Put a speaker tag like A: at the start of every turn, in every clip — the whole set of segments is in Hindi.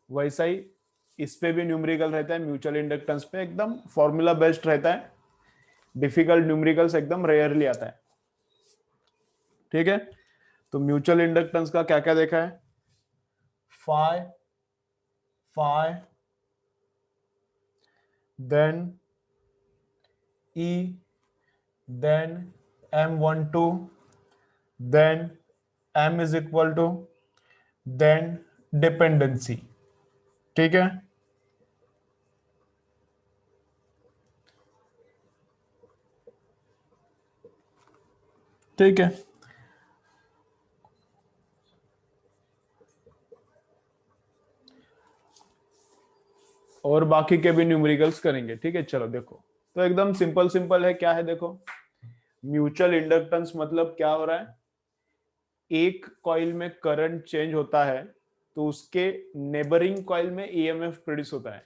A: वैसा ही इस पे भी न्यूमेरिकल रहता है, म्यूचुअल इंडक्टेंस पे एकदम फॉर्मूला बेस्ड रहता है, डिफिकल्ट न्यूमेरिकल्स एकदम रेयरली आता है। ठीक है, तो म्यूचुअल इंडक्टेंस का क्या क्या देखा है, phi, phi, then E, then M12, then M is equal to, then dependency. ठीक है, ठीक है, और बाकी के भी न्यूमेरिकल्स करेंगे। ठीक है, चलो देखो, तो एकदम सिंपल सिंपल है, क्या है देखो, म्यूचुअल इंडक्टेंस मतलब क्या हो रहा है, एक कॉइल में करंट चेंज होता है तो उसके नेबरिंग कॉइल में ईएमएफ प्रोड्यूस होता है।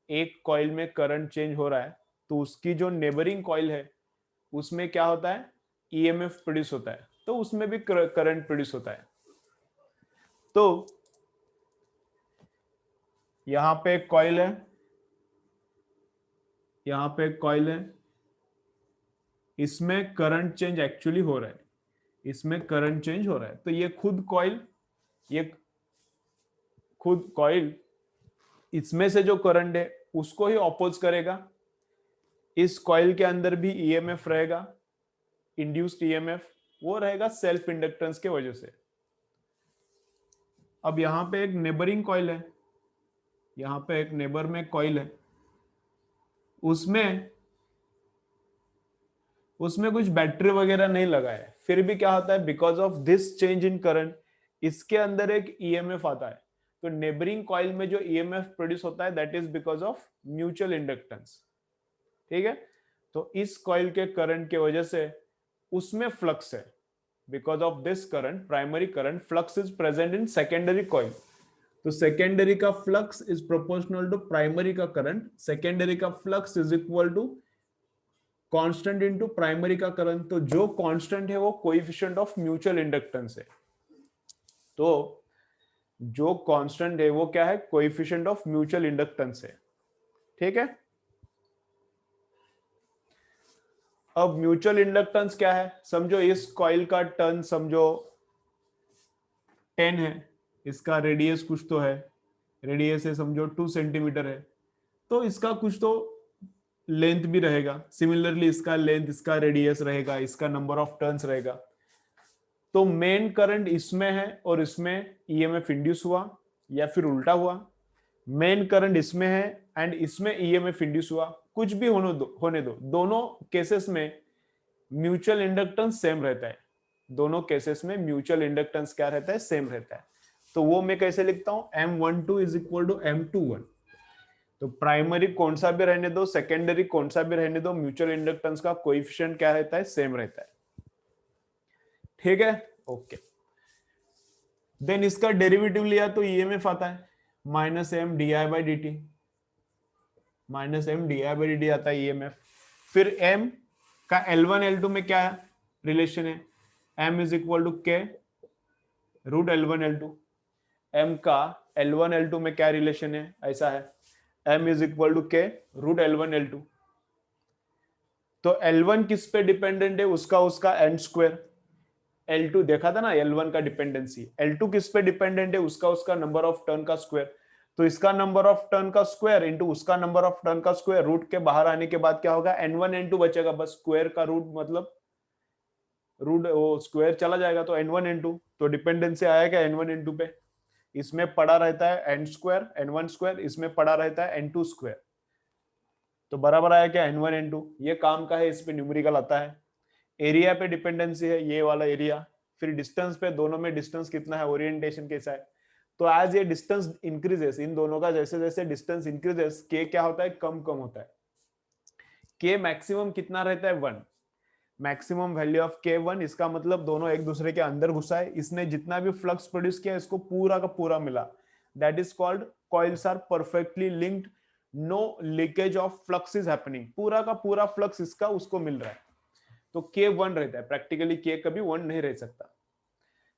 A: एक कॉइल में करंट चेंज हो रहा है तो उसकी जो नेबरिंग कॉइल है उसमें क्या होता है, ईएमएफ प्रोड्यूस होता है, तो उसमें भी करंट प्रोड्यूस होता है। तो यहां पे एक कॉइल है, यहां पे एक कॉइल है, इसमें करंट चेंज एक्चुअली हो रहा है, इसमें करंट चेंज हो रहा है, तो ये खुद कॉइल, ये खुद कॉइल इसमें से जो करंट है उसको ही ऑपोज करेगा। इस कॉइल के अंदर भी ईएमएफ रहेगा, इंड्यूस्ड ईएमएफ, वो रहेगा सेल्फ इंडक्टेंस के वजह से। अब यहां पे एक नेबरिंग कॉइल है, यहां पे एक नेबर में कॉइल है, उसमें उसमें कुछ बैटरी वगैरह नहीं लगा है, फिर भी क्या होता है, because of this change in current इसके अंदर एक ईएमएफ आता है। तो नेबरिंग कॉइल में जो ईएमएफ प्रोड्यूस होता है that is because of mutual inductance. ठीक है, तो इस कॉइल के करंट के वजह से उसमें फ्लक्स है, because of this current, primary current, flux is present in secondary coil. तो सेकेंडरी का flux is proportional to primary का करंट, सेकेंडरी का flux is equal to constant into primary का करंट। तो जो कांस्टेंट है वो कोएफिशिएंट ऑफ म्यूचुअल इंडक्टेंस है। तो जो कांस्टेंट है वो क्या है, कोएफिशिएंट ऑफ म्यूचुअल इंडक्टेंस है। ठीक है, अब म्यूचुअल इंडक्टेंस क्या है, समझो इस कॉइल का टर्न समझो 10 है, इसका रेडियस कुछ तो है, रेडियस है समझो 2 सेंटीमीटर है, तो इसका कुछ तो लेंथ भी रहेगा, सिमिलरली इसका लेंथ, इसका रेडियस रहेगा, इसका नंबर ऑफ टर्न्स रहेगा। तो मेन करंट इसमें है और इसमें ईएमएफ इंड्यूस हुआ, या फिर उल्टा हुआ, मेन करंट इसमें है एंड इसमें ईएमएफ इंड्यूस हुआ, कुछ भी होने दो, दोनों केसेस में म्यूचुअल इंडक्टेंस सेम रहता है। दोनों केसेस में म्यूचुअल इंडक्टेंस क्या रहता है, सेम रहता है। तो वो मैं कैसे लिखता हूं, M12 is equal to M21। तो प्राइमरी कौन सा भी रहने दो, सेकेंडरी कौन सा भी रहने दो, म्यूचुअल इंडक्टेंस का कोएफिशिएंट क्या रहता है, सेम रहता है। ठीक है, ओके। देन इसका डेरिवेटिव लिया तो ईएमएफ आता है minus M D I by D T, minus M D I by D T आता है ईएमएफ। फिर एम का L1 L2 में क्या रिलेशन है, m इज इक्वल टू के रूट L1 L2। m का L1 L2 में क्या रिलेशन है, ऐसा है m इज इक्वल टू के रूट L1 L2। तो L1 किस पे डिपेंडेंट है, उसका उसका एन स्क्वायर, L2 देखा था ना L1 का डिपेंडेंसी, L2 किस पे डिपेंडेंट है, उसका उसका नंबर ऑफ टर्न का स्क्वायर। तो इसका नंबर ऑफ टर्न का स्क्वायर इनटू उसका नंबर ऑफ टर्न का स्क्वायर, रूट के बाहर आने के बाद क्या होगा, N1 N2 बचेगा, बस स्क्वायर का रूट मतलब रूट वो स्क्वायर चला जाएगा, तो N1 N2, तो डिपेंडेंसी आएगा N1 N2 पे। इसमें पड़ा रहता है n स्क्वायर N1 स्क्वायर, इसमें पड़ा रहता है N2 स्क्वायर, तो बराबर आया क्या N1 N2। ये काम का है, इस पे न्यूमेरिकल आता है। एरिया पे डिपेंडेंसी है, ये वाला एरिया। फिर डिस्टेंस पे, दोनों में डिस्टेंस कितना है, ओरिएंटेशन कैसा है। तो एज ये डिस्टेंस इंक्रीजेस, इन दोनों का जैसे जैसे डिस्टेंस इंक्रीजेस, के क्या होता है, कम कम होता है। के मैक्सिमम कितना रहता है, 1, मैक्सिमम वैल्यू ऑफ के 1। इसका मतलब दोनों एक दूसरे के अंदर घुसा है, इसने जितना भी फ्लक्स प्रोड्यूस किया इसको पूरा का पूरा मिला, that is called coils are perfectly linked, no leakage of flux is happening, पूरा का पूरा फ्लक्स इसका उसको मिल रहा है। तो के 1 रहता है, प्रैक्टिकली के कभी 1 नहीं रह सकता।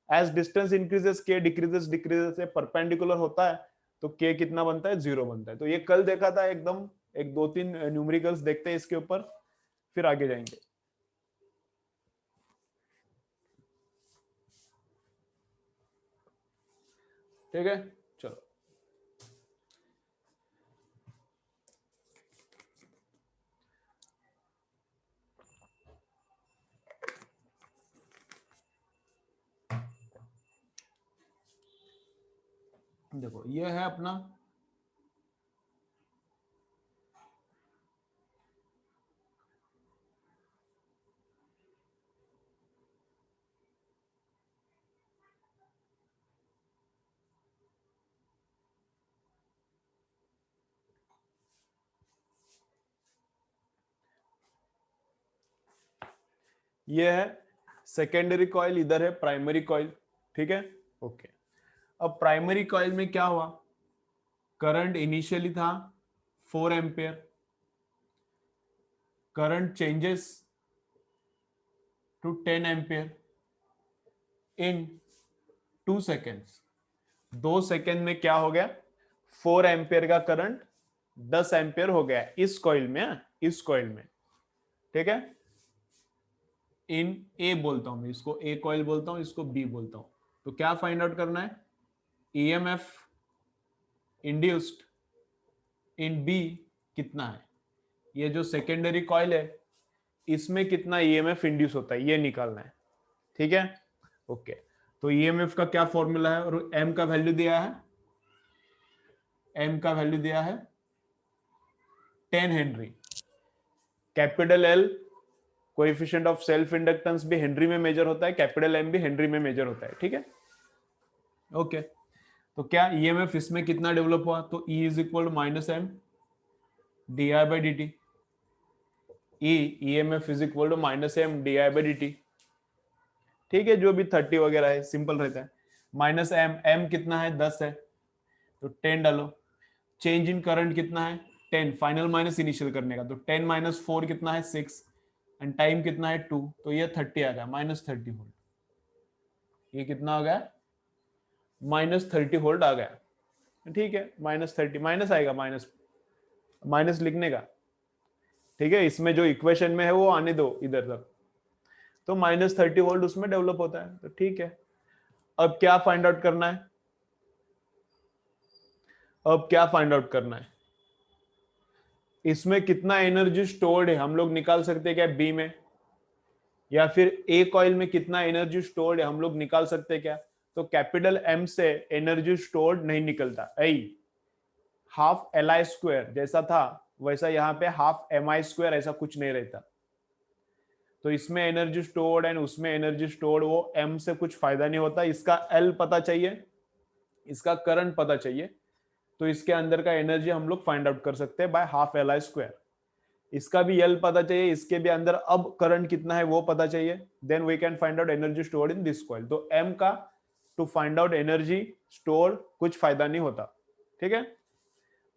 A: एज डिस्टेंस इंक्रीजेस के डिक्रीजेस, डिक्रीजेस से परपेंडिकुलर होता है, तो k कितना बनता है, 0 बनता है। तो ये कल देखा था एकदम, एक दो तीन न्यूमेरिकल्स देखते हैं इसके ऊपर, फिर आगे जाएंगे। ठीक है, चलो। देखो ये है अपना ये है सेकेंडरी कॉइल, इधर है प्राइमरी कॉइल। ठीक है, ओके। अब प्राइमरी कॉइल में क्या हुआ, करंट इनिशियली था 4 ampere, current changes to 10 ampere in 2 seconds. 2 second में क्या हो गया, 4 एम्पियर का करंट 10 एम्पियर हो गया इस कॉइल में, इस कॉइल में। ठीक है, इन ए बोलता हूं मैं इसको, ए कॉइल बोलता हूं, इसको बी बोलता हूं। तो क्या फाइंड आउट करना है, ईएमएफ इंड्यूस्ड इन बी कितना है, ये जो सेकेंडरी कॉइल है इसमें कितना ईएमएफ इंड्यूस होता है ये निकालना है। ठीक है, ओके। तो ईएमएफ का क्या फॉर्मूला है, और एम का वैल्यू दिया है, एम का वैल्यू दिया है 10 Henry. Capital L coefficient of self inductance भी हेनरी में मेजर होता है, कैपिटल एम भी हेनरी में मेजर होता है। ठीक है, ओके। तो क्या ईएमएफ इसमें कितना डेवलप हुआ, तो E is equal to minus M D I by D T. EMF is equal to minus M D I by D T. ठीक है, जो भी 30 वगैरह है सिंपल रहता है। माइनस एम, एम कितना है 10 है, तो 10 डालो। चेंज इन करंट कितना है 10, फाइनल माइनस इनिशियल करने का, तो 10 माइनस 4 कितना है 6, एंड टाइम कितना है 2, तो ये 30 आ गया, माइनस 30 वोल्ट। ये कितना आ गया, माइनस 30 वोल्ट आ गया। ठीक है, माइनस 30, माइनस आएगा, माइनस माइनस लिखने का। ठीक है, इसमें जो इक्वेशन में है वो आने दो इधर तक। तो माइनस 30 वोल्ट उसमें डेवलप होता है, तो ठीक है। अब क्या फाइंड आउट करना है, अब क्या फाइंड आउट करना है, इसमें कितना एनर्जी स्टोर्ड है हम लोग निकाल सकते हैं क्या बी में, या फिर ए कॉइल में कितना एनर्जी स्टोर्ड है हम लोग निकाल सकते हैं क्या। तो कैपिटल एम से एनर्जी स्टोर्ड नहीं निकलता, आई हाफ एल आई स्क्वायर जैसा था वैसा यहाँ पे हाफ एम आई स्क्वायर, ऐसा कुछ नहीं रहता। तो इसमें एनर्जी स्टोर्ड एंड उसमें एनर्जी स्टोर्ड, वो एम से कुछ फायदा नहीं होता। इसका एल पता चाहिए, इसका करंट पता चाहिए, तो इसके अंदर का एनर्जी हम लोग फाइंड आउट कर सकते हैं by half L I square. इसका भी एल पता चाहिए, इसके भी अंदर अब करंट कितना है वो पता चाहिए, then we can find out energy stored in this coil. तो एम का to find out energy stored कुछ फायदा नहीं होता। ठीक है,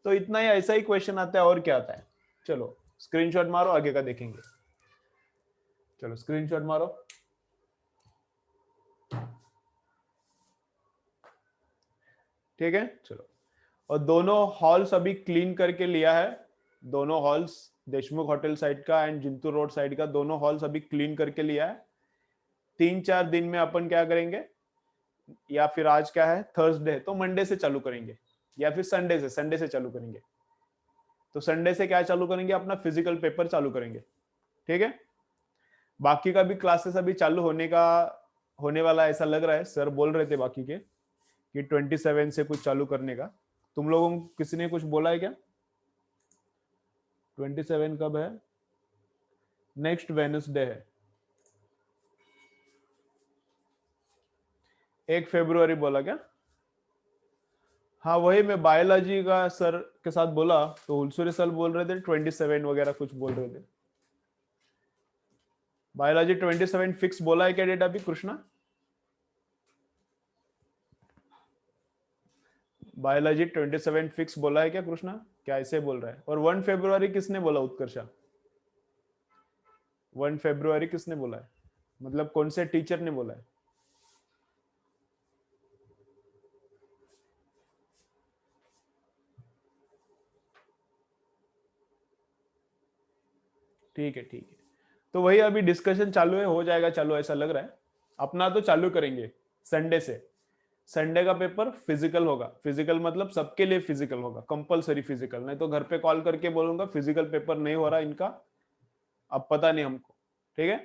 A: तो इतना ही, ऐसा ही क्वेश्चन आता है, और क्या आता है। चलो स्क्रीनशॉट मारो, आगे का देखेंगे। चलो स्क्रीनशॉट मारो। ठीक है, चलो। और दोनों हॉल्स अभी क्लीन करके लिया है, दोनों हॉल्स, देशमुख होटल साइड का एंड जिंतूर रोड साइड का, दोनों हॉल्स अभी क्लीन करके लिया है। 3-4 दिन में अपन क्या करेंगे, या फिर आज क्या है थर्सडे, तो मंडे से चालू करेंगे, या फिर संडे से चालू करेंगे। तो संडे से क्या चालू करेंगे, अपना फिजिकल पेपर चालू करेंगे। ठीक है, बाकी का भी क्लासेस अभी चालू होने वाला ऐसा लग रहा है, सर बोल रहे थे बाकी के कि 27 से कुछ चालू करने का। तुम लोगों को किसी ने कुछ बोला है क्या, 27 कब है, नेक्स्ट वेडनेसडे है, 1 फरवरी बोला क्या। हाँ वही मैं बायोलॉजी का सर के साथ बोला, तो हुलसूरी सर बोल रहे थे 27 वगैरह कुछ बोल रहे थे। बायोलॉजी 27 फिक्स बोला है क्या डेट अभी कृष्णा, बायोलॉजी 27 फिक्स बोला है क्या कृष्णा, क्या ऐसे बोल रहा है। और 1 फरवरी किसने बोला उत्कर्षा, 1 फरवरी किसने बोला है, मतलब कौन से टीचर ने बोला है। ठीक है ठीक है। तो वही अभी डिस्कशन चालू है, हो जाएगा चालू ऐसा लग रहा है। अपना तो चालू करेंगे संडे से। संडे का पेपर फिजिकल होगा, फिजिकल मतलब सबके लिए फिजिकल होगा, कंपलसरी फिजिकल, नहीं तो घर पे कॉल करके बोलूंगा फिजिकल पेपर नहीं हो रहा इनका, अब पता नहीं हमको। ठीक है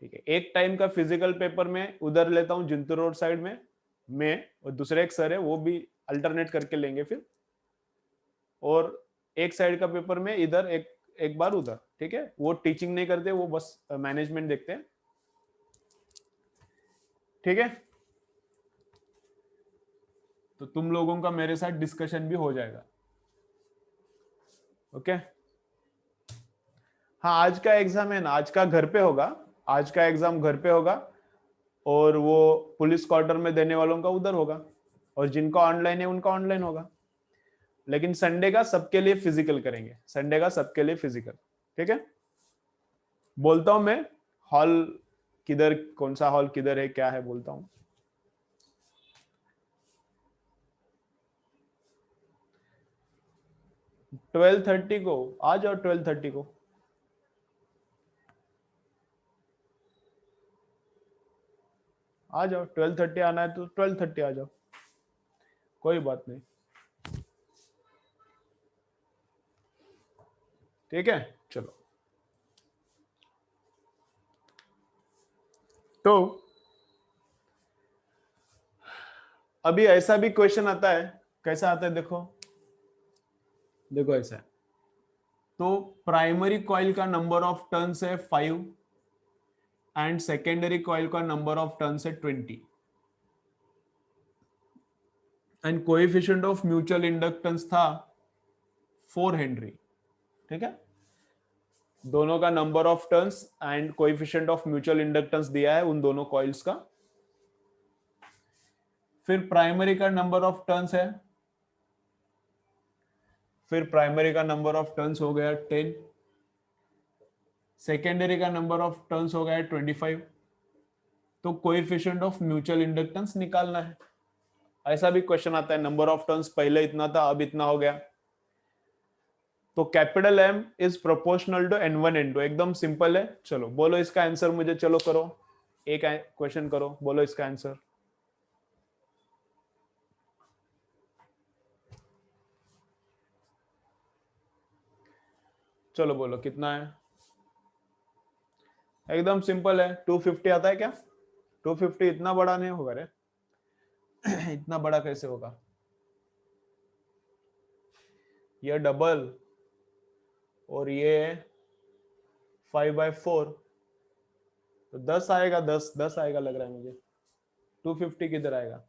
A: ठीक है। एक टाइम का फिजिकल पेपर में उधर लेता हूँ जिंतूर रोड साइड में मैं, और दूसरे एक सर है वो भी अल्टरनेट करके लेंगे फिर, और एक साइड का पेपर में इधर एक एक बार उधर। ठीक है, वो टीचिंग नहीं करते, वो बस मैनेजमेंट देखते हैं। ठीक है, तो तुम लोगों का मेरे साथ डिस्कशन भी हो जाएगा। ओके हाँ, आज का एग्जाम है ना, आज का घर पे होगा, आज का एग्जाम घर पे होगा, और वो पुलिस क्वार्टर में देने वालों का उधर होगा, और जिनका ऑनलाइन है उनका ऑनलाइन होगा। लेकिन संडे का सबके लिए फिजिकल करेंगे, संडे का सबके लिए फिजिकल। ठीक है, बोलता हूं मैं हॉल किधर, कौन सा हॉल किधर है क्या है बोलता हूं। ट्वेल्व थर्टी को आ जाओ, 12:30 को। आ जाओ, 12:30 आना है तो 12:30 आ जाओ, कोई बात नहीं। ठीक है चलो। तो अभी ऐसा भी क्वेश्चन आता है, कैसा आता है देखो, देखो ऐसा है। तो प्राइमरी कॉइल का नंबर ऑफ टर्न्स है 5 एंड सेकेंडरी कॉइल का नंबर ऑफ टर्न्स है 20, and coefficient of mutual inductance था 4 हेनरी। ठीक है, दोनों का number of turns and coefficient of mutual inductance दिया है उन दोनों कॉइल्स का। फिर प्राइमरी का नंबर ऑफ टर्न्स है, फिर प्राइमरी का नंबर ऑफ टर्न्स हो गया 10, सेकेंडरी का नंबर ऑफ टर्न्स हो गया 25, तो कोएफिशिएंट ऑफ म्यूचुअल इंडक्टेंस निकालना है। ऐसा भी क्वेश्चन आता है, नंबर ऑफ टर्न्स पहले इतना था अब इतना हो गया, तो capital M is proportional to N1 N2, एकदम सिंपल है। चलो बोलो इसका आंसर मुझे, चलो करो एक क्वेश्चन करो, बोलो इसका आंसर। चलो बोलो कितना है, एकदम सिंपल है, 250 आता है क्या? 250 इतना बड़ा नहीं होगा रे इतना बड़ा कैसे होगा, ये डबल और ये 5/4, तो 10 आएगा, 10 आएगा लग रहा है मुझे। 250 किधर आएगा?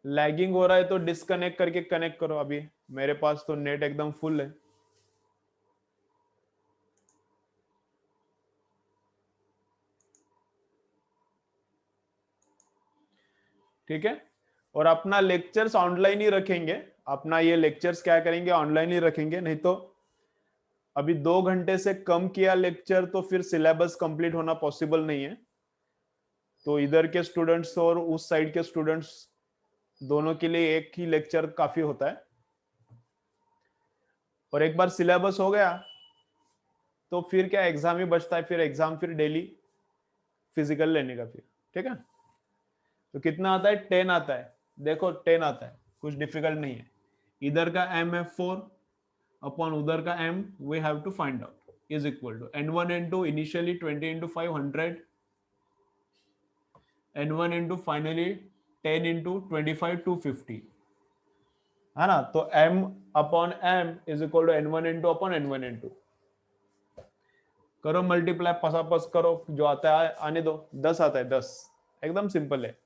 A: लैगिंग हो रहा है तो डिस्कनेक्ट करके कनेक्ट करो, अभी मेरे पास तो नेट एकदम फुल है। ठीक है, और अपना लेक्चर्स ऑनलाइन ही रखेंगे, अपना ये लेक्चर्स क्या करेंगे, ऑनलाइन ही रखेंगे, नहीं तो अभी 2 घंटे से कम किया लेक्चर तो फिर सिलेबस कंप्लीट होना पॉसिबल नहीं है। तो इधर के स्टूडेंट्स और उस साइड के स्टूडेंट्स दोनों के लिए एक ही लेक्चर काफी होता है, और एक बार सिलेबस हो गया तो फिर क्या एग्जाम ही बचता है, फिर एग्जाम फिर डेली फिजिकल लेने का फिर। ठीक है, तो कितना आता है? 10 आता है, देखो 10 आता है, कुछ डिफिकल्ट नहीं है। इधर का m है 4 अपॉन उधर का m, we have to find out, is equal to N1 N2 initially 20 into 5 100, N1 N2 finally 10 into 25 250, है ना? तो m upon m is equal to N1 N2 upon N1 N2, करो मल्टीप्लाई, पसापस करो, जो आता है आने दो, 10 आता है 10, एकदम सिंपल है।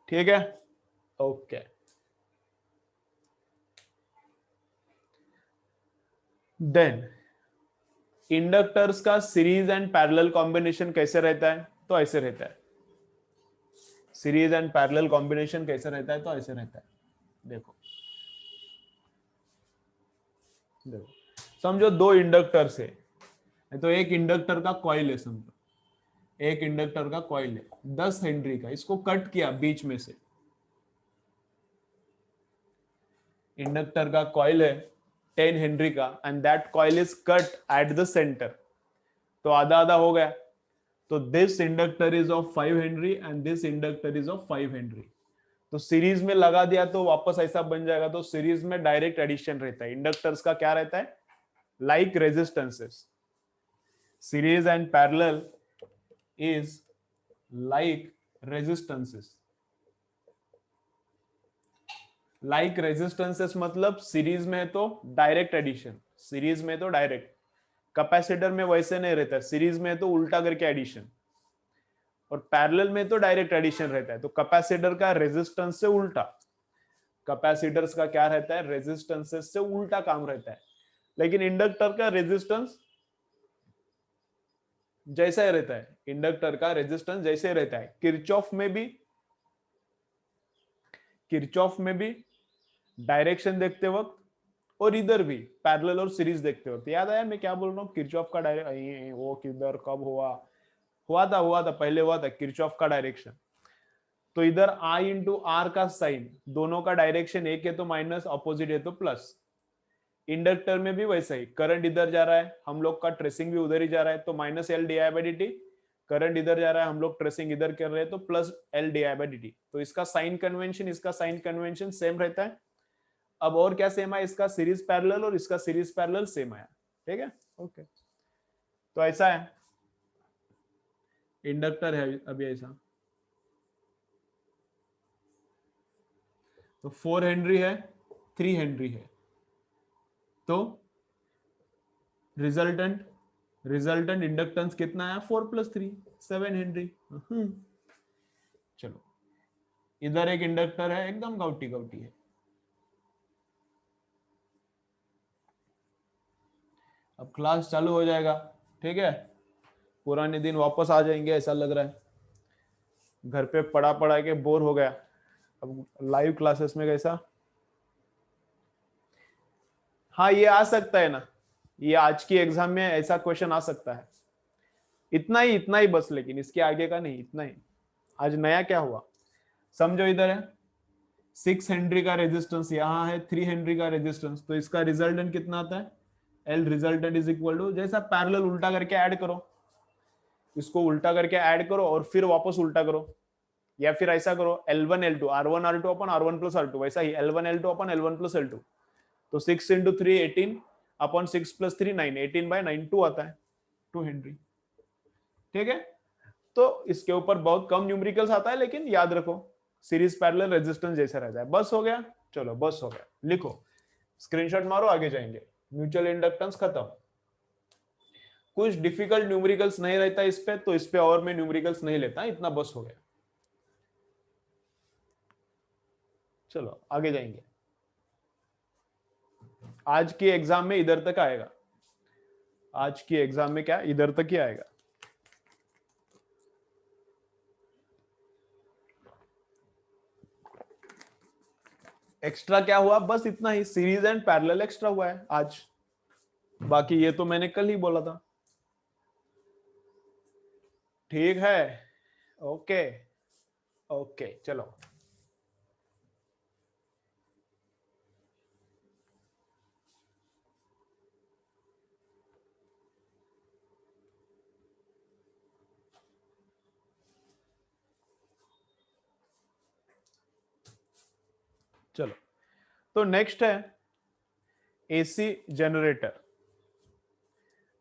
A: ठीक है ओके। देन इंडक्टर्स का सीरीज एंड पैरेलल कॉम्बिनेशन कैसे रहता है? तो ऐसे रहता है, सीरीज एंड पैरेलल कॉम्बिनेशन कैसे रहता है? तो ऐसे रहता है, देखो देखो, समझो दो इंडक्टर्स है, तो एक इंडक्टर का कॉइल है, समझो एक इंडक्टर का कॉइल है 10 हेनरी का, इसको कट किया बीच में से, इंडक्टर का कॉइल है 10 हेनरी का and that coil is cut at the centre, तो आधा आधा हो गया, तो this inductor is of 5 Henry and this inductor is of 5 Henry. तो सीरीज में लगा दिया तो वापस ऐसा बन जाएगा। तो सीरीज में डायरेक्ट एडिशन रहता है। इंडक्टर्स का क्या रहता है, like resistances. Series and parallel is like resistances. Like resistances मतलब सीरीज में तो डायरेक्ट एडिशन, सीरीज में तो डायरेक्ट, कैपेसिटर में वैसे नहीं रहता, सीरीज में तो उल्टा करके एडिशन, और पैरेलल में तो डायरेक्ट एडिशन रहता है। तो कैपेसिटर का रेजिस्टेंस से उल्टा, कैपेसिटर्स का क्या रहता है, रेजिस्टेंसेस से उल्टा काम रहता है। लेकिन इंडक्टर का रेजिस्टेंस जैसा ही रहता है, इंडक्टर का रेजिस्टेंस जैसे ही रहता है। किरचॉफ में भी डायरेक्शन देखते वक्त, और इधर भी पैरेलल और सीरीज देखते वक्त। याद आया मैं क्या बोल रहा हूँ, किरचॉफ का डायरेक्शन वो किधर कब हुआ था पहले हुआ था किरचॉफ का डायरेक्शन। तो इधर I इंटू आर का साइन, दोनों का डायरेक्शन एक है तो माइनस, अपोजिट है तो प्लस। इंडक्टर में भी वैसा ही, करंट इधर जा रहा है, हम लोग का ट्रेसिंग भी उधर ही जा रहा है, तो minus L D I by D T. Current इधर जा रहा है, हम लोग ट्रेसिंग इधर कर रहे हैं, तो plus L D I by D T. तो इसका साइन कन्वेंशन, इसका साइन कन्वेंशन सेम रहता है। अब और क्या सेम है, इसका सीरीज पैरेलल और इसका सीरीज पैरेलल सेम आया। ठीक है, ओके। तो ऐसा है, इंडक्टर है अभी ऐसा। तो 4 हेनरी है, 3 हेनरी है, तो रिजल्टेंट इंडक्टेंस कितना है, 4 + 3 7 हेनरी। चलो, इधर एक इंडक्टर है, एकदम गाउटी गाउटी है। अब क्लास चालू हो जाएगा, ठीक है, पुराने दिन वापस आ जाएंगे ऐसा लग रहा है। घर पे पढ़ा पढ़ा के बोर हो गया, अब लाइव क्लासेस में कैसा। हाँ, ये आ सकता है ना, ये आज की एग्जाम में ऐसा क्वेश्चन आ सकता है। इतना ही बस, लेकिन इसके आगे का नहीं, इतना ही। आज नया क्या हुआ समझो, इधर है 6 हेनरी का रेजिस्टेंस, यहाँ है 3 हेनरी का रेजिस्टेंस, तो इसका रिजल्टेंट कितना आता है, L resultant is equal to, जैसा पैरेलल उल्टा करके ऐड करो, इसको उल्टा करके ऐड करो और फिर वापस उल्टा करो, या फिर ऐसा करो L1 L2 R1 R2 अपन R1 प्लस R2, वैसा ही L1 L2 अपन L1 प्लस L2। तो 6 इंटू 3 18 अपन 6 + 3 9, 18/9 2 आता है, 2 हेनरी। ठीक है, तो इसके ऊपर बहुत कम न्यूमेरिकल्स आता है, लेकिन याद रखो सीरीज पैरेलल रेजिस्टेंस जैसा रहता है। बस हो गया, चलो बस हो गया, लिखो, स्क्रीनशॉट मारो, आगे जाएंगे। म्यूचुअल इंडक्टेंस खत्म। कुछ डिफिकल्ट न्यूमेरिकल्स नहीं रहता इस पे, तो इस पे और मैं न्यूमेरिकल्स नहीं लेता, इतना बस हो गया। चलो आगे जाएंगे। आज की एग्जाम में इधर तक आएगा, आज की एग्जाम में क्या इधर तक ही आएगा। एक्स्ट्रा क्या हुआ, बस इतना ही, सीरीज एंड पैरेलल एक्स्ट्रा हुआ है आज, बाकी ये तो मैंने कल ही बोला था। ठीक है, ओके ओके, चलो चलो। तो नेक्स्ट है एसी जनरेटर।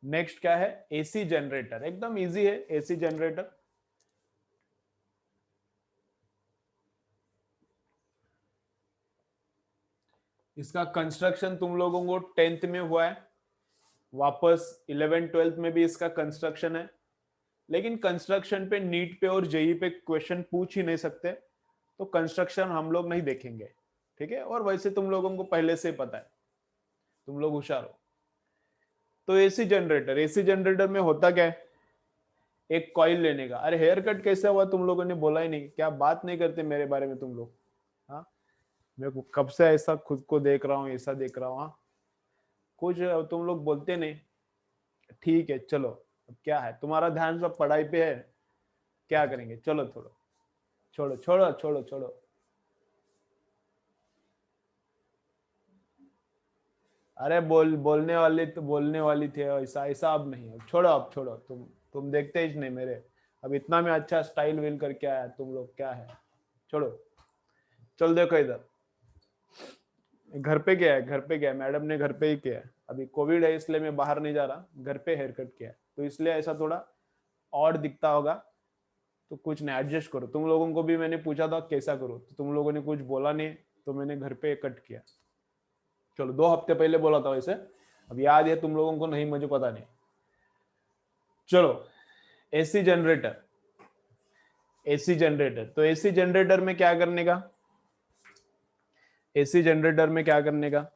A: नेक्स्ट क्या है, एसी जनरेटर, एकदम इजी है एसी जनरेटर। इसका कंस्ट्रक्शन तुम लोगों को 10th में हुआ है, वापस 11th 12th में भी इसका कंस्ट्रक्शन है, लेकिन कंस्ट्रक्शन पे नीट पे और जेई पे क्वेश्चन पूछ ही नहीं सकते, तो कंस्ट्रक्शन हम लोग नहीं देखेंगे। ठीक है, और वैसे तुम लोगों को पहले से पता है, तुम लोग होशियार हो। तो एसी जनरेटर में होता क्या है, एक कॉइल लेने का। अरे हेयर कट कैसे हुआ, तुम लोगों ने बोला ही नहीं, क्या बात नहीं करते मेरे बारे में तुम लोग। हाँ, मैं कब से ऐसा खुद को देख रहा हूँ, ऐसा देख रहा हूँ। हाँ, कुछ तुम लोग बोलते नहीं। ठीक है, चलो, अब क्या है, तुम्हारा ध्यान सब पढ़ाई पे है, क्या करेंगे, चलो थोड़ा छोड़ो छोड़ो छोड़ो छोड़ो। अरे बोलने वाली थी ऐसा ऐसा, अब नहीं, अब छोड़ो, अब छोड़ो, तुम देखते ही नहीं मेरे। अब इतना मैं अच्छा स्टाइल विल करके आया, तुम लोग क्या है, छोड़ो। चल देखो इधर, घर पे गया है, घर पे गया है, मैडम ने घर पे ही किया है। अभी कोविड है इसलिए मैं बाहर नहीं जा रहा, घर पे हेयर कट किया है, तो इसलिए ऐसा थोड़ा और दिखता होगा। तो कुछ नहीं, एडजस्ट करो। तुम लोगों को भी मैंने पूछा था कैसा करो, तो तुम लोगों ने कुछ बोला नहीं, तो मैंने घर पे कट किया। चलो 2 हफ्ते पहले बोला था वैसे, अब याद है तुम लोगों को, नहीं मुझे पता नहीं। चलो, एसी जनरेटर, एसी जनरेटर, तो एसी जनरेटर में क्या करने का, एसी जनरेटर में क्या करने का,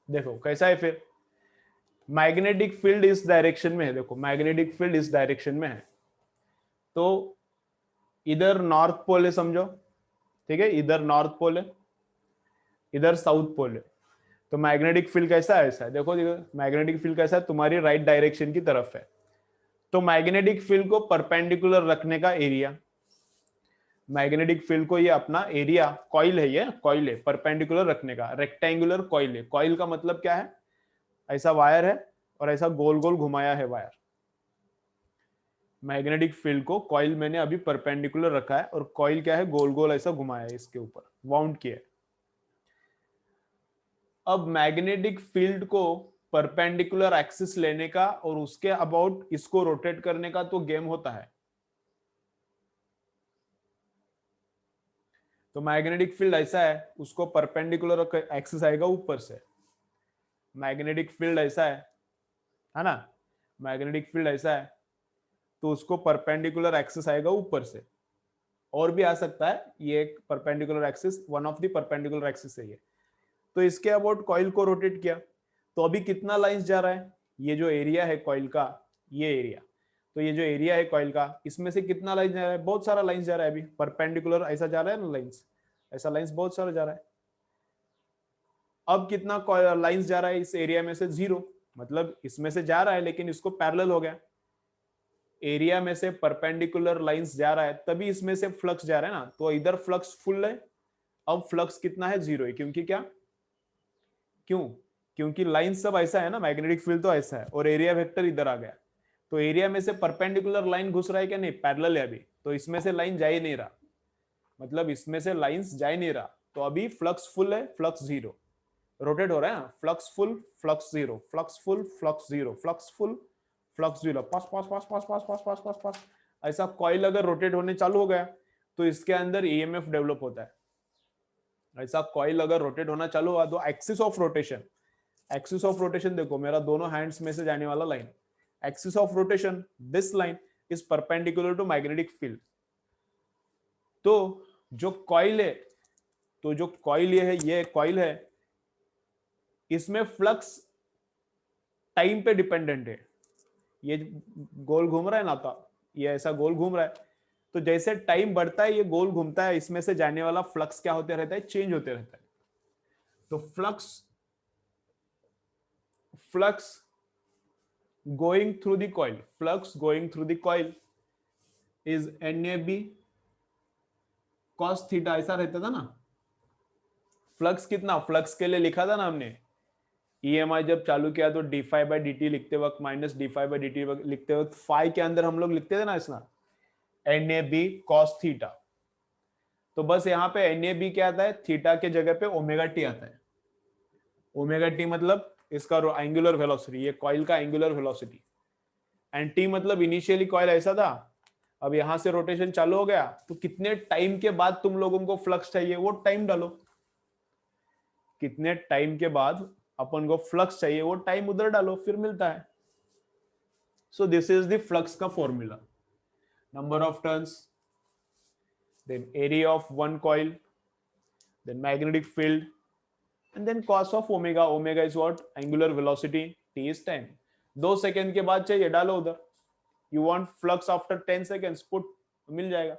A: देखो कैसा है फिर। मैग्नेटिक फील्ड इस डायरेक्शन में है, देखो मैग्नेटिक फील्ड इस डायरेक्शन में है, तो इधर नॉर्थ पोल है समझो, ठीक है, इधर नॉर्थ पोल है, इधर साउथ पोल है। तो मैग्नेटिक फील्ड कैसा है, ऐसा है, देखो देखो मैग्नेटिक फील्ड कैसा है, तुम्हारी राइट डायरेक्शन की तरफ है। तो मैग्नेटिक फील्ड को परपेंडिकुलर रखने का एरिया, मैग्नेटिक फील्ड को, ये अपना एरिया, कॉइल है, ये कॉइल है, परपेंडिकुलर रखने का, रेक्टेंगुलर कॉइल है। कॉइल का मतलब क्या है, ऐसा वायर है और ऐसा गोल गोल घुमाया है वायर। मैग्नेटिक फील्ड को कॉइल मैंने अभी परपेंडिकुलर रखा है, और कॉइल क्या है, गोल गोल ऐसा घुमाया है, इसके ऊपर वाउंड किया है। अब मैग्नेटिक फील्ड को परपेंडिकुलर एक्सिस लेने का और उसके अबाउट इसको रोटेट करने का तो गेम होता है। तो मैग्नेटिक फील्ड ऐसा है, उसको परपेंडिकुलर एक्सिस आएगा ऊपर से। मैग्नेटिक फील्ड ऐसा है ना, मैग्नेटिक फील्ड ऐसा है, तो उसको परपेंडिकुलर एक्सिस आएगा ऊपर से। और भी आ सकता है, ये एक perpendicular axis, one of the perpendicular axis है ये। तो इसके अबाउट कॉइल को रोटेट किया, तो अभी कितना लाइंस जा रहा है, ये जो एरिया है कॉइल का, ये एरिया, तो ये जो एरिया है कॉइल का, इसमें से कितना लाइन जा रहा है, बहुत सारा लाइंस जा रहा है अभी, परपेंडिकुलर ऐसा जा रहा है ना लाइंस, ऐसा लाइंस बहुत सारा जा रहा है। अब कितना लाइंस जा रहा है इस एरिया में से, 0, मतलब इसमें से जा रहा है लेकिन इसको पैरेलल हो गया। एरिया में से परपेंडिकुलर लाइंस जा रहा है, तभी इसमें से फ्लक्स जा रहा है ना, तो इधर फ्लक्स फुल है। अब फ्लक्स कितना है, 0 है, क्योंकि क्या, क्यों, क्योंकि लाइन सब ऐसा है ना, मैग्नेटिक फील्ड तो ऐसा है, और एरिया वेक्टर इधर आ गया। तो एरिया में से परपेंडिकुलर लाइन घुस रहा है क्या, नहीं, पैरेलल है अभी, तो इसमें से लाइन जा ही नहीं रहा, मतलब इसमें से लाइंस जा ही नहीं रहा, तो अभी फ्लक्स फुल है, फ्लक्स 0, रोटेट हो रहा है ना, flux full flux 0, flux full flux 0, flux full flux 0, पास पास पास पास पास पास पास पास पास। ऐसा कॉइल अगर रोटेट होने चालू हो गया, तो इसके अंदर ईएमएफ डेवलप होता है। ऐसा कॉइल अगर रोटेट होना चालू हुआ, तो axis of rotation, axis of rotation देखो, मेरा दोनों हैंड्स में से जाने वाला line, axis of rotation, this line is perpendicular to magnetic field. तो जो कॉइल है, तो जो कॉइल ये है, ये कॉइल है, इसमें फ्लक्स टाइम पे डिपेंडेंट है। ये गोल घूम रहा है ना, तो ये ऐसा गोल घूम रहा है, तो जैसे टाइम बढ़ता है ये गोल घूमता है, इसमें से जाने वाला फ्लक्स क्या होते रहता है, चेंज होते रहता है। तो flux, flux going through the coil, flux going through the coil is NAB cos theta, ऐसा रहता था ना। फ्लक्स कितना, फ्लक्स के लिए लिखा था ना हमने, EMI जब चालू किया तो d∅dt लिखते वक्त, माइनस d∅dt लिखते वक्त, फाई के अंदर हम लोग लिखते थे ना इसना, NAB cos थीटा। तो बस यहाँ पे NAB क्या आता है, थीटा के जगह पे ओमेगा टी आता है। ओमेगा टी मतलब इसका एंगुलर वेलोसिटी, ये कॉइल का एंगुलर वेलोसिटी, एंड टी मतलब इनिशियली कॉइल ऐसा था, अब यहां से रोटेशन चालू हो गया, तो कितने टाइम के बाद तुम लोगों को फ्लक्स चाहिए, वो टाइम डालो, कितने टाइम के बाद अपन को फ्लक्स चाहिए, वो टाइम उधर डालो, फिर मिलता है। So this is the flux का formula, number of turns, then area of one coil, then magnetic field, and then cos of omega, omega is what, angular velocity, t is time। 2 second के बाद चाहिए, डालो उधर, you want flux after 10 seconds, put, मिल जाएगा।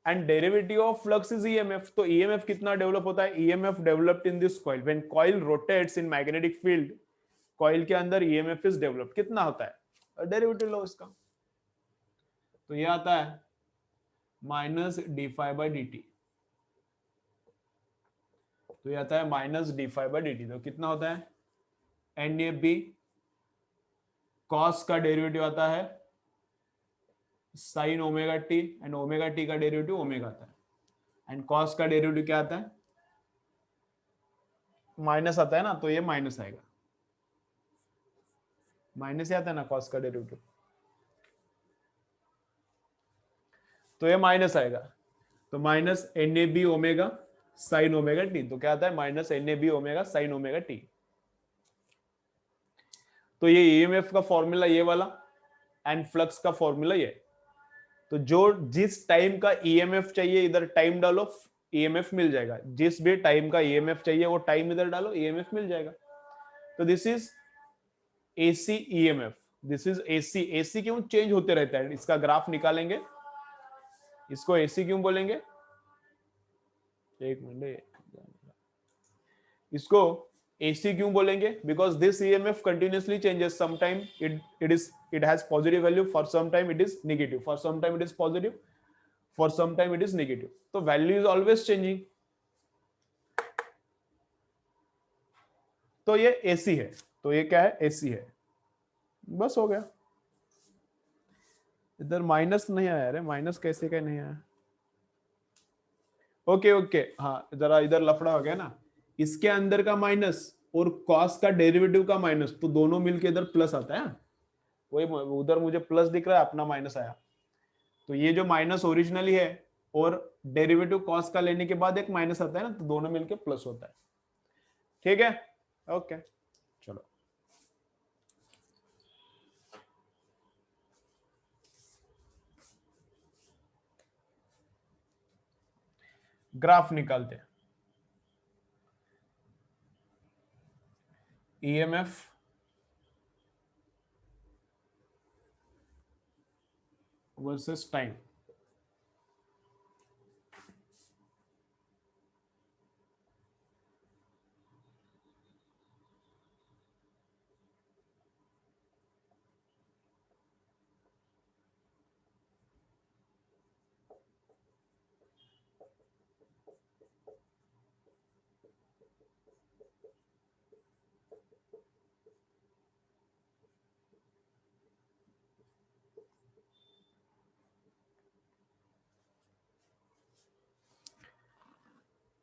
A: And derivative of flux is EMF, तो EMF कितना डेवलप होता है, EMF developed in this coil, when coil rotates in magnetic field, coil के अंदर EMF इज डेवलप, कितना होता है, डेरिवेटिव लो इसका, तो ये आता है -d∅dt। तो ये आता है minus D five by D T. तो कितना होता है एन ए बी, कॉस का डेरिवेटिव आता है sign omega T, and omega T का डेरिवेटिव ओमेगा आता है, एंड कॉस का डेरिवेटिव क्या आता है माइनस आता है ना, तो ये माइनस आएगा, माइनस ही आता है ना कॉस का डेरिवेटिव, तो ये माइनस आएगा। तो minus N A B omega sine omega T, तो क्या आता है minus N A B omega sine omega T. तो ये ईएमएफ का फॉर्मूला ये वाला, एंड फ्लक्स का फॉर्मूला ये। तो जो जिस टाइम का ईएमएफ चाहिए इधर टाइम डालो, ईएमएफ मिल जाएगा। जिस भी टाइम का ईएमएफ चाहिए वो टाइम इधर डालो, ईएमएफ मिल जाएगा। तो this is AC EMF, this is AC. AC क्यों चेंज होते रहता है, इसका ग्राफ निकालेंगे। इसको एसी क्यों बोलेंगे, एक मिनट, इसको AC क्यों बोलेंगे, because this EMF continuously changes, sometime it has positive value, for some time it is negative, for some time it is positive, for some time it is negative, तो value is always changing। तो ये AC है, तो ये क्या है AC है, बस हो गया। इधर माइनस नहीं आया, अरे माइनस कैसे क्या नहीं आया, ओके ओके, हाँ जरा इधर लफड़ा हो गया ना, इसके अंदर का माइनस और कॉस का डेरिवेटिव का माइनस, तो दोनों मिलके इधर प्लस आता है। वही उधर मुझे प्लस दिख रहा है, अपना माइनस आया। तो ये जो माइनस ओरिजिनली है और डेरिवेटिव कॉस का लेने के बाद एक माइनस आता है ना, तो दोनों मिलके प्लस होता है। ठीक है, ओके चलो। ग्राफ निकालते हैं। EMF versus time.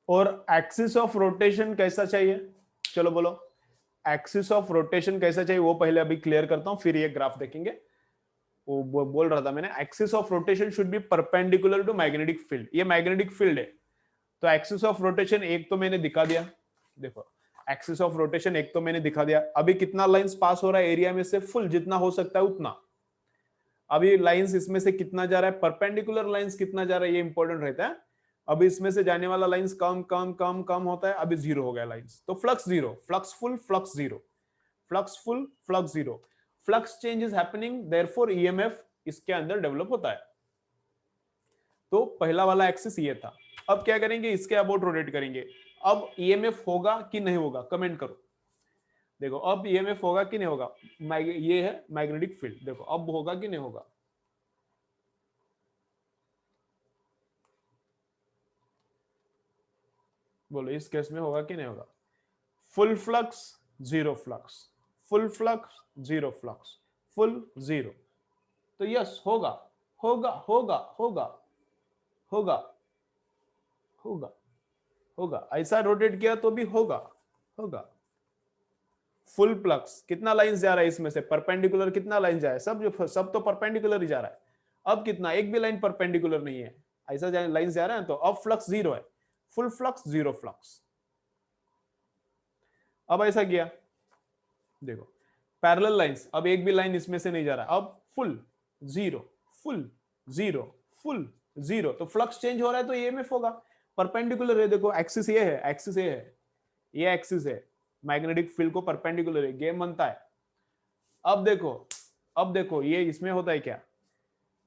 A: और एक्सिस ऑफ रोटेशन कैसा चाहिए, चलो बोलो एक्सिस ऑफ रोटेशन कैसा चाहिए, वो पहले अभी क्लियर करता हूं, फिर ये ग्राफ देखेंगे। वो बोल रहा था मैंने, axis of rotation should be perpendicular to magnetic field. ये मैग्नेटिक फील्ड है, तो एक्सिस ऑफ रोटेशन एक तो मैंने दिखा दिया, देखो एक्सिस ऑफ रोटेशन एक तो मैंने दिखा दिया। अभी कितना लाइंस पास हो रहा है एरिया में से, फुल जितना हो सकता है उतना। अभी लाइंस इसमें से कितना जा रहा है, परपेंडिकुलर लाइंस कितना जा रहा है, ये इंपॉर्टेंट रहता है। अभी इसमें से जाने वाला लाइंस कम कम कम कम होता है, अभी जीरो हो गया लाइंस, तो flux zero, flux full, flux zero, flux full, flux zero, flux change is happening, therefore EMF इसके अंदर डेवलप होता है। तो पहला वाला एक्सिस ये था। अब क्या करेंगे, इसके अबाउट रोटेट करेंगे। अब ईएमएफ होगा कि नहीं होगा, कमेंट करो। देखो अब ईएमएफ होगा कि नहीं होगा, ये है मैग्नेटिक फील्ड, देखो अब होगा कि नहीं होगा, बोलो इस केस में होगा कि नहीं होगा। Full flux zero flux, full flux zero flux, full zero, तो यस होगा, होगा होगा होगा होगा होगा होगा, ऐसा रोटेट किया तो भी होगा, होगा। फुल फ्लक्स कितना लाइंस जा रहा है इसमें से, परपेंडिकुलर कितना लाइन जा रहा है, सब तो परपेंडिकुलर ही जा रहा है। अब कितना, एक भी लाइन परपेंडिकुलर नहीं है, ऐसा लाइन जा रहा है, तो अब फ्लक्स जीरो है, फुल फ्लक्स जीरो फ्लक्स। अब ऐसा किया, देखो पैरेलल लाइंस, अब एक भी लाइन इसमें से नहीं जा रहा, अब full zero, full zero, full zero, तो फ्लक्स चेंज हो रहा है तो ईएमएफ होगा। परपेंडिकुलर है, देखो एक्सिस ये है, एक्सिस ये है, ये एक्सिस है, मैग्नेटिक फील्ड को परपेंडिकुलर है, गेम बनता है। अब देखो, अब देखो ये इसमें होता है क्या,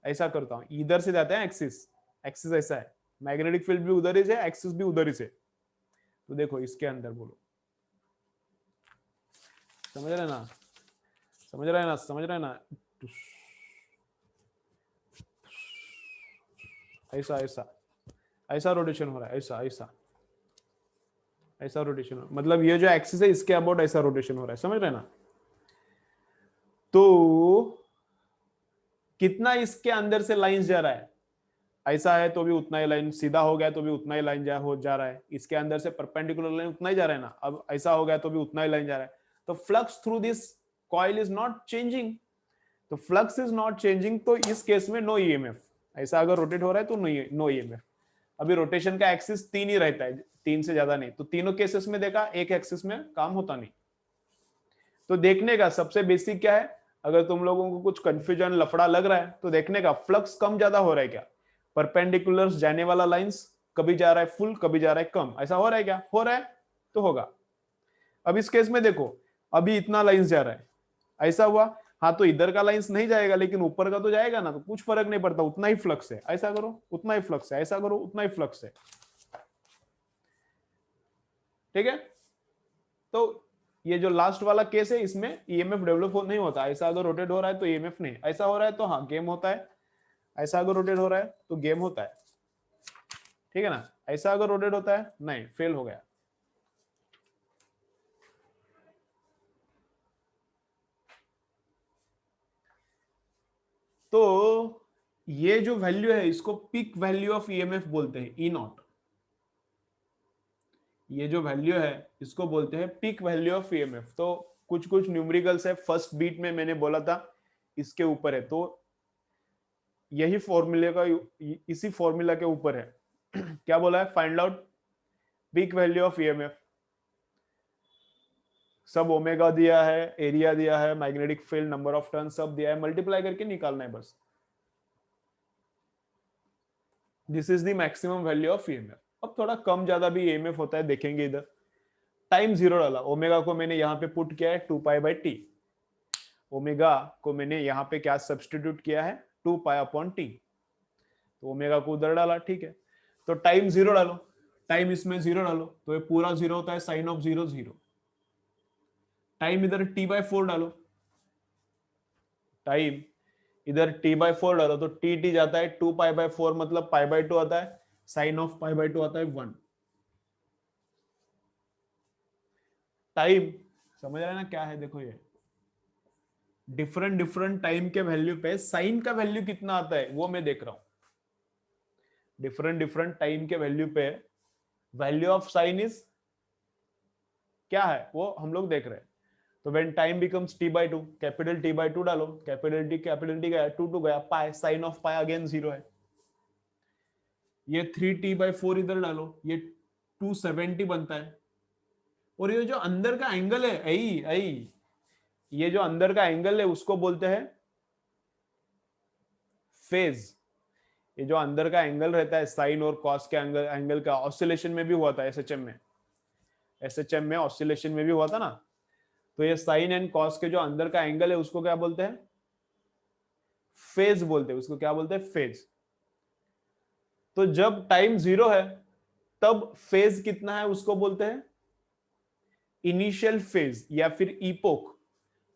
A: ऐसा करता हूं, इधर से जाता है एक्सिस, एक्सिस ऐसा है, मैग्नेटिक फील्ड भी उधर ही से, एक्सिस भी उधर ही से, तो देखो इसके अंदर बोलो, समझ रहे ना, समझ रहे ना, समझ रहे ना, ऐसा ऐसा ऐसा रोटेशन हो रहा है, ऐसा ऐसा, ऐसा रोटेशन, मतलब ये जो एक्सिस है इसके अबाउट ऐसा रोटेशन हो रहा है, समझ रहे ना। तो कितना इसके अंदर से लाइंस जा रहा है, ऐसा है तो भी उतना ही लाइन, सीधा हो गया तो भी उतना ही लाइन जा रहा है, इसके अंदर से परपेंडिकुलर लाइन उतना ही जा रहा है ना, अब ऐसा हो गया तो भी उतना ही लाइन जा रहा है। तो flux through this coil is not changing, तो फ्लक्स इज नॉट चेंजिंग, तो इस केस में नो ईएमएफ। ऐसा अगर रोटेट हो रहा है तो नो ईएमएफ। अभी रोटेशन का एक्सिस 3 ही रहता है, 3 से ज्यादा नहीं, तो तीनों केसेस में देखा एक एक्सिस में काम होता नहीं। तो देखने का सबसे बेसिक क्या है, अगर तुम लोगों को कुछ कंफ्यूजन लफड़ा लग रहा है तो देखने का फ्लक्स कम ज्यादा हो रहा है क्या, परपेंडिकुलर जाने वाला लाइंस कभी जा रहा है फुल कभी जा रहा है कम, ऐसा हो रहा है क्या, हो रहा है तो होगा। अब इस केस में देखो अभी इतना लाइंस जा रहा है, ऐसा हुआ, हाँ तो इधर का लाइंस नहीं जाएगा लेकिन ऊपर का तो जाएगा ना, तो कुछ फर्क नहीं पड़ता, उतना ही फ्लक्स है, ऐसा करो उतना ही फ्लक्स है, ऐसा करो उतना ही फ्लक्स है, ठीक है। तो ये जो लास्ट वाला केस है इसमें ईएमएफ डेवलप नहीं होता, ऐसा अगर रोटेट हो रहा है तो ईएमएफ नहीं, ऐसा हो रहा है तो हाँ गेम होता है, ऐसा अगर रोटेट हो रहा है तो गेम होता है, ठीक है ना। ऐसा अगर रोटेट होता है नहीं, फेल हो गया। तो ये जो वैल्यू है इसको पीक वैल्यू ऑफ ईएमएफ बोलते हैं, ई नॉट। ये जो वैल्यू है इसको बोलते हैं पीक वैल्यू ऑफ ईएमएफ। तो कुछ कुछ न्यूमेरिकल्स है, फर्स्ट बीट में मैंने बोला था इसके ऊपर है, तो यही फॉर्मूले का, इसी फॉर्मूला के ऊपर है। क्या बोला है, find out peak value of EMF, सब ओमेगा दिया है, एरिया दिया है, magnetic field, number of turn सब दिया है, मल्टीप्लाई करके निकालना है बस। This is the maximum value of EMF. अब थोड़ा कम ज्यादा भी ईएमएफ होता है, देखेंगे इधर। टाइम 0 डाला, ओमेगा को मैंने यहाँ पे पुट किया है 2π/t, ओमेगा को मैंने यहाँ पे क्या सब्सटीट्यूट किया है 2π/t, तो ओमेगा को उधर डाला, ठीक है। तो टाइम 0 डालो, टाइम इसमें 0 डालो तो ये पूरा 0 होता है, साइन ऑफ 0 0। टाइम इधर t/4 डालो, टाइम इधर t/4 डालो तो t जाता है 2π/4, मतलब π/2 आता है, साइन ऑफ π/2 आता है 1। टाइम समझ रहे हैं ना क्या है, देखो ये डिफरेंट डिफरेंट टाइम के वैल्यू पे साइन का वैल्यू कितना आता है वो मैं देख रहा हूं। डिफरेंट डिफरेंट टाइम के वैल्यू पे वैल्यू ऑफ साइन इज क्या है वो हम लोग देख रहे हैं। तो when time becomes t/2, capital t/2 डालो, कैपिटल टी गया, 2 गया, पाई, साइन ऑफ पाई अगेन 0 है। ये 3t/4 इधर डालो, ये 270 बनता है। और ये जो अंदर का एंगल है आई आई, ये जो अंदर का एंगल है उसको बोलते हैं फेज। ये जो अंदर का एंगल रहता है साइन और कॉस के एंगल का, ऑसिलेशन में भी हुआ था, एसएचएम में ऑसिलेशन में भी हुआ था ना। तो ये साइन एंड कॉस के जो अंदर का एंगल है उसको क्या बोलते हैं, फेज बोलते हैं, उसको क्या बोलते हैं, फेज। तो जब टाइम 0 है तब फेज कितना है उसको बोलते हैं इनिशियल फेज या फिर इपोक,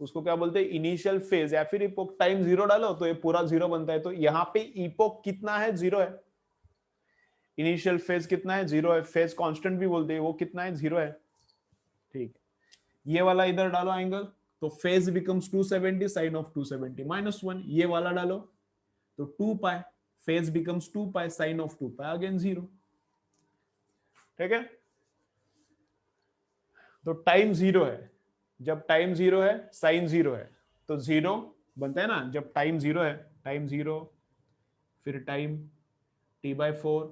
A: उसको क्या बोलते हैं इनिशियल फेज या फिर इपोक। टाइम 0 डालो तो ये पूरा 0 बनता है, तो यहाँ पे इपोक कितना है, 0 है। इनिशियल फेज कितना है, 0 है। फेज कांस्टेंट भी बोलते हैं, वो कितना है, 0 है, ठीक है। ये वाला इधर डालो एंगल, तो फेज बिकम्स 270, साइन ऑफ 270 -1। ये वाला डालो तो 2π, phase becomes 2π, sine of 2π again 0, ठीक है। तो टाइम 0 है, जब टाइम 0 है साइन 0 है, तो 0 बनता है ना जब टाइम 0 है। टाइम 0, फिर टाइम t/4,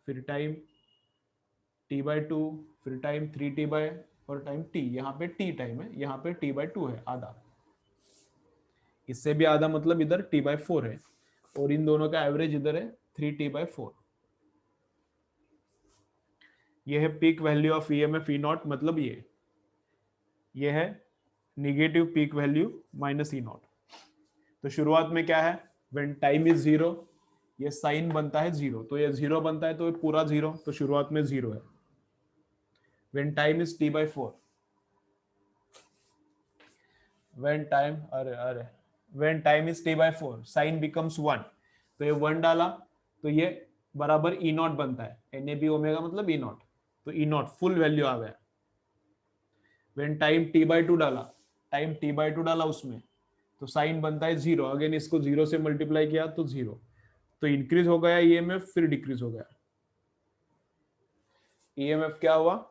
A: फिर टाइम t/2, फिर टाइम 3t और टाइम t, यहाँ पे t टाइम है, यहाँ पे t/2 है आधा, इससे भी आधा मतलब इधर t/4 है, और इन दोनों का एवरेज इधर है 3t/4। ये है peak value of EMF E not, मतलब ये है negative peak value minus E not. तो शुरुआत में क्या है, व्हेन टाइम इज 0, ये साइन बनता है 0, तो ये 0 बनता है, तो ये पूरा 0, तो शुरुआत में 0 है। When time is t/4, when time when time is t/4, sine becomes 1, तो ये 1 डाला तो ये बराबर ई नॉट बनता है, NAB ओमेगा मतलब ई नॉट। तो ई नॉट फुल वैल्यू आ गया। व्हेन टाइम t/2 डाला, टाइम t/2 डाला उसमें, तो साइन बनता है 0, अगेन इसको 0 से मल्टीप्लाई किया तो 0, तो इंक्रीज हो गया ईएमएफ, फिर डिक्रीज हो गया। ईएमएफ क्या हुआ,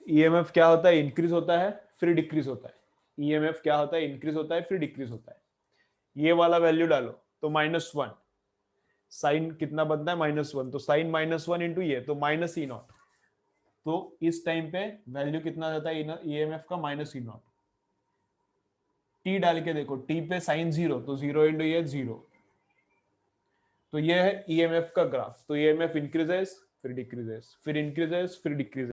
A: ईएमएफ क्या होता है, इंक्रीज होता है फिर डिक्रीज होता है। ईएमएफ क्या होता है, इंक्रीज होता है फिर डिक्रीज होता है। ये वाला वैल्यू डालो तो -1, साइन कितना बनता है -1, तो साइन -1 इंटू ये, तो माइनस ई नॉट। तो इस टाइम पे वैल्यू कितना जाता है ईएमएफ का, -E0। टी डाल के देखो, टी पे साइन 0, तो 0 इंटू ये 0। तो ये है ईएमएफ का ग्राफ। तो ईएमएफ इंक्रीजेस फिर डिक्रीजेस, फिर इंक्रीजेस फिर डिक्रीजेस।